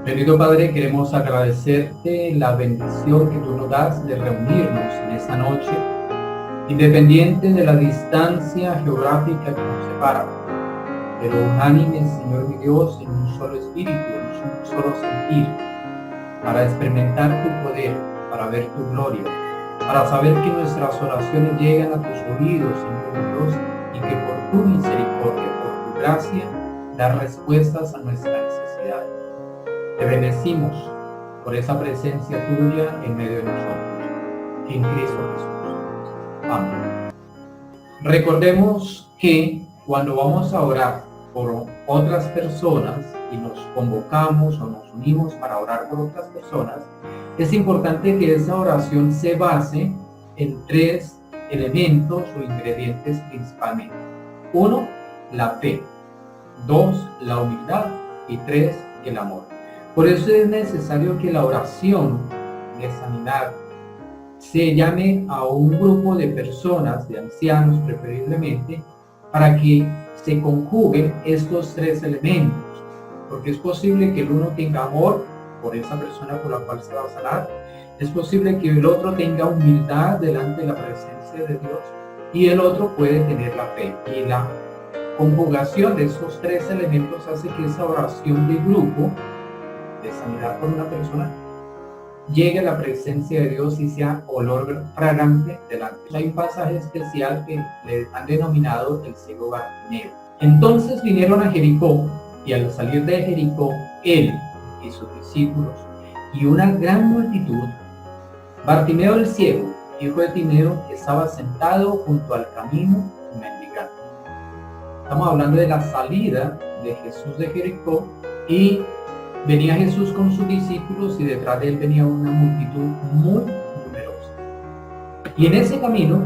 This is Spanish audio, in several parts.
Bendito Padre, queremos agradecerte la bendición que tú nos das de reunirnos en esta noche, independiente de la distancia geográfica que nos separa, pero unánimes, Señor mi Dios, en un solo espíritu, en un solo sentir, para experimentar tu poder, para ver tu gloria, para saber que nuestras oraciones llegan a tus oídos, Señor mi Dios, y que por tu misericordia, por tu gracia, das respuestas a nuestras necesidades. Te bendecimos por esa presencia tuya en medio de nosotros, en Cristo Jesús. Amén. Recordemos que cuando vamos a orar por otras personas y nos convocamos o nos unimos para orar por otras personas, es importante que esa oración se base en 3 elementos o ingredientes principalmente. 1, la fe. 2, la humildad. Y 3, el amor. Por eso es necesario que la oración de sanidad se llame a un grupo de personas, de ancianos preferiblemente, para que se conjuguen estos 3 elementos. Porque es posible que el uno tenga amor por esa persona por la cual se va a sanar. Es posible que el otro tenga humildad delante de la presencia de Dios. Y el otro puede tener la fe. Y la conjugación de estos 3 elementos hace que esa oración de grupo de sanidad por una persona llegue a la presencia de Dios y sea olor fragante delante. Hay un pasaje especial que le han denominado el ciego Bartimeo. Entonces vinieron a Jericó, y al salir de Jericó, él y sus discípulos y una gran multitud, Bartimeo el ciego, hijo de Timeo, estaba sentado junto al camino mendigando. Estamos hablando de la salida de Jesús de Jericó, y venía Jesús con sus discípulos y detrás de él venía una multitud muy numerosa. Y en ese camino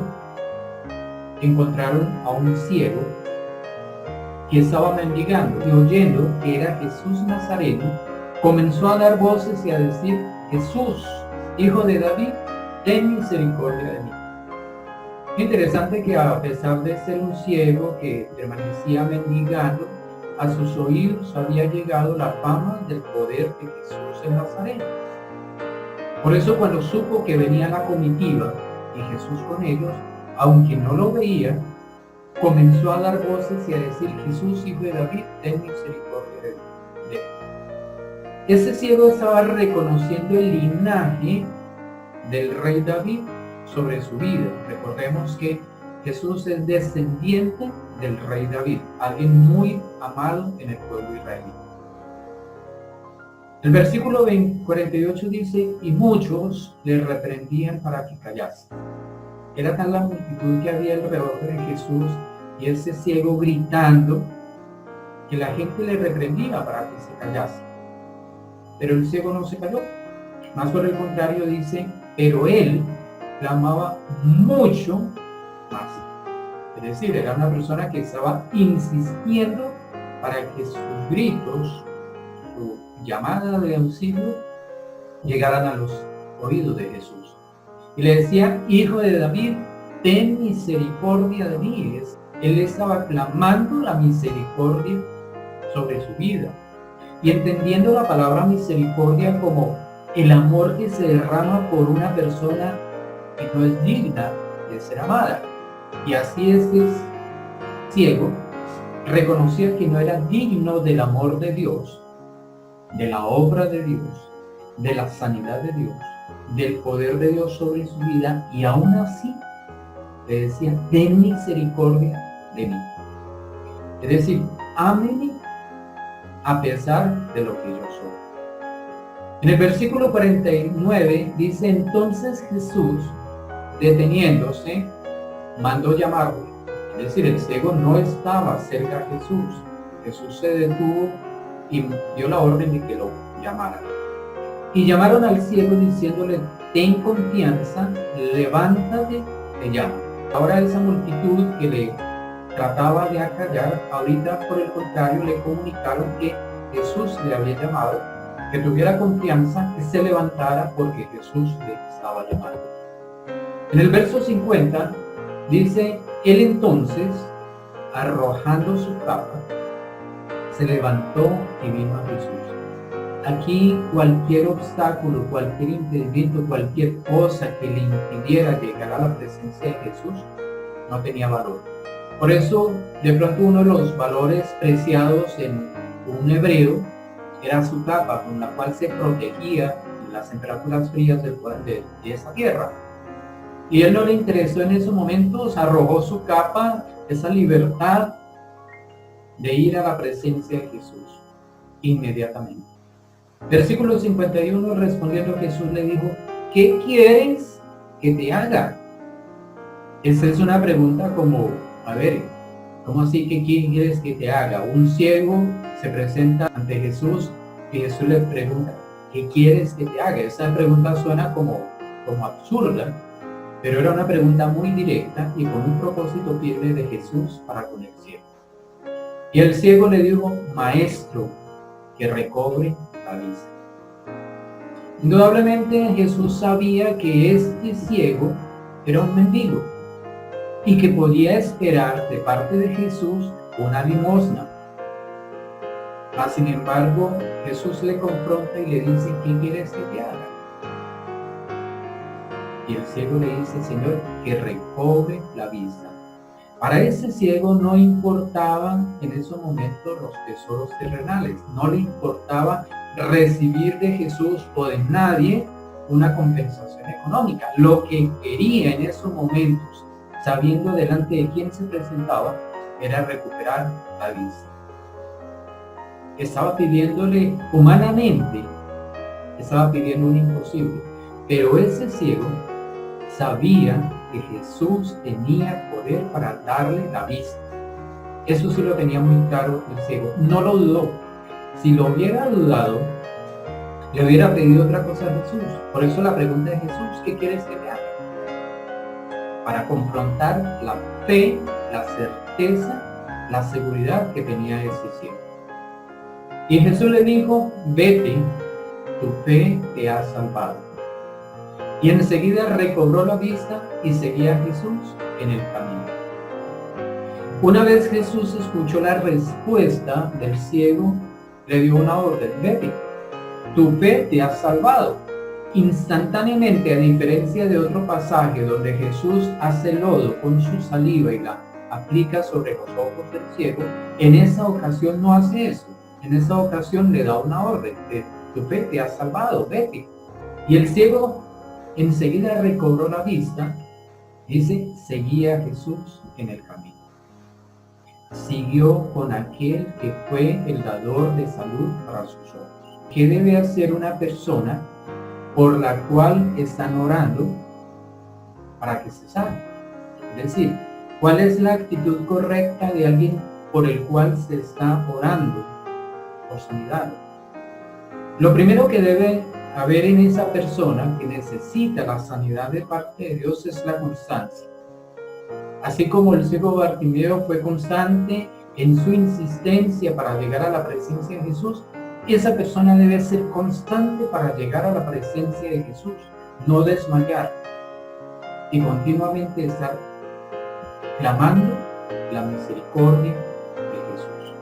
encontraron a un ciego que estaba mendigando, y oyendo que era Jesús Nazareno, comenzó a dar voces y a decir: Jesús, hijo de David, ten misericordia de mí. Interesante que a pesar de ser un ciego que permanecía mendigando, a sus oídos había llegado la fama del poder de Jesús en Nazareno. Por eso cuando supo que venía la comitiva y Jesús con ellos, aunque no lo veía, comenzó a dar voces y a decir: Jesús, hijo de David, ten misericordia de él. Ese ciego estaba reconociendo el linaje del rey David sobre su vida. Recordemos que Jesús es descendiente del rey David, alguien muy amado en el pueblo israelí. El versículo 48 dice: y muchos le reprendían para que callase. Era tan la multitud que había alrededor de Jesús y ese ciego gritando, que la gente le reprendía para que se callase. Pero el ciego no se calló. Más por el contrario dice: pero él clamaba mucho más. Es decir, era una persona que estaba insistiendo para que sus gritos, su llamada de auxilio, llegaran a los oídos de Jesús. Y le decía: hijo de David, ten misericordia de mí. Él estaba clamando la misericordia sobre su vida. Y entendiendo la palabra misericordia como el amor que se derrama por una persona que no es digna de ser amada. Y así este ciego reconocía que no era digno del amor de Dios, de la obra de Dios, de la sanidad de Dios, del poder de Dios sobre su vida, y aún así le decía: ten misericordia de mí. Es decir, ámeme a pesar de lo que yo soy. En el versículo 49 dice: entonces Jesús, deteniéndose, mandó llamarlo. Es decir, el ciego no estaba cerca de Jesús. Jesús se detuvo y dio la orden de que lo llamaran. Y llamaron al ciego diciéndole: ten confianza, levántate, te llamo. Ahora esa multitud que le trataba de acallar, ahorita por el contrario le comunicaron que Jesús le había llamado, que tuviera confianza, que se levantara porque Jesús le estaba llamando. En el verso 50 dice: él entonces, arrojando su capa, se levantó y vino a Jesús. Aquí cualquier obstáculo, cualquier impedimento, cualquier cosa que le impidiera llegar a la presencia de Jesús no tenía valor. Por eso, de pronto uno de los valores preciados en un hebreo era su capa, con la cual se protegía de las temperaturas frías de esa tierra. Y él no le interesó en esos momentos, arrojó su capa, esa libertad de ir a la presencia de Jesús inmediatamente. Versículo 51, respondiendo Jesús le dijo, ¿qué quieres que te haga? Esa es una pregunta como, a ver, ¿cómo así que qué quieres que te haga? Un ciego se presenta ante Jesús y Jesús le pregunta, ¿qué quieres que te haga? Esa pregunta suena como absurda, pero era una pregunta muy directa y con un propósito firme de Jesús para con el ciego. Y el ciego le dijo, maestro, que recobre la vista. Indudablemente Jesús sabía que este ciego era un mendigo y que podía esperar de parte de Jesús una limosna. Mas, sin embargo, Jesús le confronta y le dice, ¿qué quieres que te haga? Y el ciego le dice, Señor, que recobre la vista. Para ese ciego no importaban en esos momentos los tesoros terrenales, no le importaba recibir de Jesús o de nadie una compensación económica. Lo que quería en esos momentos, sabiendo delante de quién se presentaba, era recuperar la vista. Estaba pidiéndole humanamente, estaba pidiendo un imposible, pero ese ciego sabía que Jesús tenía poder para darle la vista. Eso sí lo tenía muy claro el ciego, no lo dudó. Si lo hubiera dudado, le hubiera pedido otra cosa a Jesús. Por eso la pregunta de Jesús, ¿qué quieres que te haga? Para confrontar la fe, la certeza, la seguridad que tenía ese ciego. Y Jesús le dijo, vete, tu fe te ha salvado. Y enseguida recobró la vista y seguía a Jesús en el camino. Una vez Jesús escuchó la respuesta del ciego, le dio una orden, vete, tu fe te ha salvado. Instantáneamente, a diferencia de otro pasaje donde Jesús hace lodo con su saliva y la aplica sobre los ojos del ciego, en esa ocasión no hace eso. En esa ocasión le da una orden, tu fe te ha salvado, vete. Y el ciego enseguida recobró la vista, dice, seguía a Jesús en el camino. Siguió con aquel que fue el dador de salud para sus ojos. ¿Qué debe hacer una persona por la cual están orando para que se sane? Es decir, ¿cuál es la actitud correcta de alguien por el cual se está orando por sanidad? Lo primero que debe haber en esa persona que necesita la sanidad de parte de Dios es la constancia. Así como el ciego Bartimeo fue constante en su insistencia para llegar a la presencia de Jesús, esa persona debe ser constante para llegar a la presencia de Jesús, no desmayar y continuamente estar clamando la misericordia de Jesús.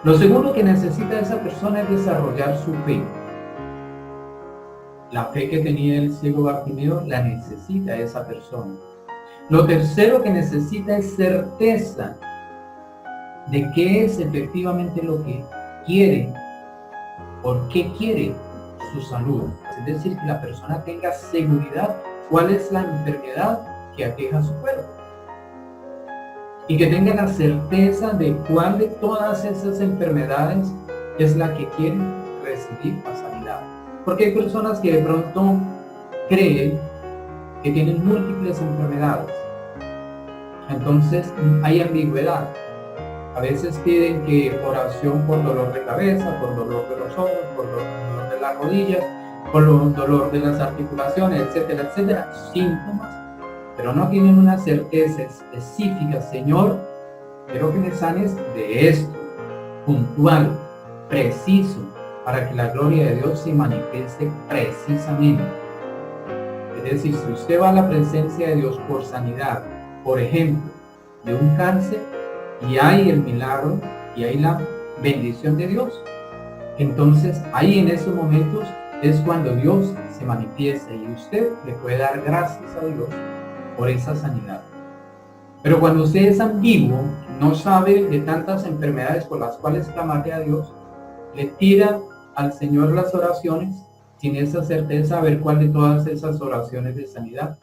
Lo segundo que necesita esa persona es desarrollar su fe. La fe que tenía el ciego Bartimeo la necesita esa persona. Lo tercero que necesita es certeza de qué es efectivamente lo que quiere, por qué quiere su salud. Es decir, que la persona tenga seguridad cuál es la enfermedad que aqueja su cuerpo. Y que tenga la certeza de cuál de todas esas enfermedades es la que quiere recibir la sanidad. Porque hay personas que de pronto creen que tienen múltiples enfermedades. Entonces hay ambigüedad. A veces piden que oración por dolor de cabeza, por dolor de los ojos, por dolor de las rodillas, por dolor de las articulaciones, etcétera, etcétera. Síntomas, pero no tienen una certeza específica. Señor, quiero que me sanes de esto, puntual, preciso, para que la gloria de Dios se manifieste precisamente. Es decir, si usted va a la presencia de Dios por sanidad, por ejemplo, de un cáncer, y hay el milagro, y hay la bendición de Dios, Entonces, ahí en esos momentos es cuando Dios se manifiesta y usted le puede dar gracias a Dios por esa sanidad. Pero cuando usted es ambiguo, no sabe de tantas enfermedades por las cuales clamarle a Dios, le tira al Señor las oraciones sin esa certeza a ver cuál de todas esas oraciones de sanidad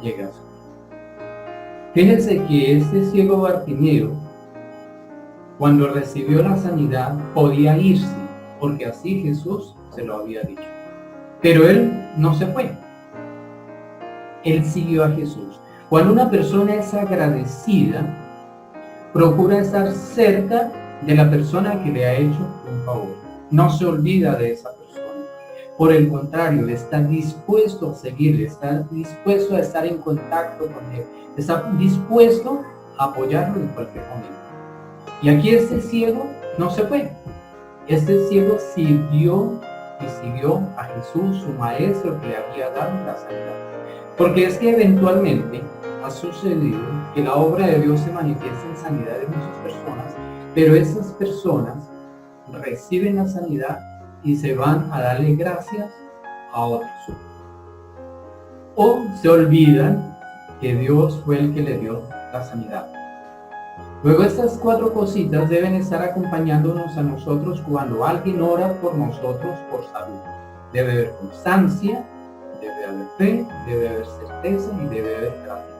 llega a su vida. Fíjense que este ciego Bartimeo, cuando recibió la sanidad, podía irse, porque así Jesús se lo había dicho. Pero él no se fue. Él siguió a Jesús. Cuando una persona es agradecida, procura estar cerca de la persona que le ha hecho un favor. No se olvida de esa persona. Por el contrario, está dispuesto a seguirle, está dispuesto a estar en contacto con él, está dispuesto a apoyarlo en cualquier momento. Y aquí este ciego no se fue. Este ciego siguió a Jesús, su maestro, que le había dado la sanidad. Porque es que eventualmente ha sucedido que la obra de Dios se manifiesta en sanidad de muchas personas, pero esas personas reciben la sanidad y se van a darle gracias a otros. O se olvidan que Dios fue el que le dio la sanidad. Luego estas 4 cositas deben estar acompañándonos a nosotros cuando alguien ora por nosotros por salud. Debe haber constancia, debe haber fe, debe haber certeza y debe haber gratitud.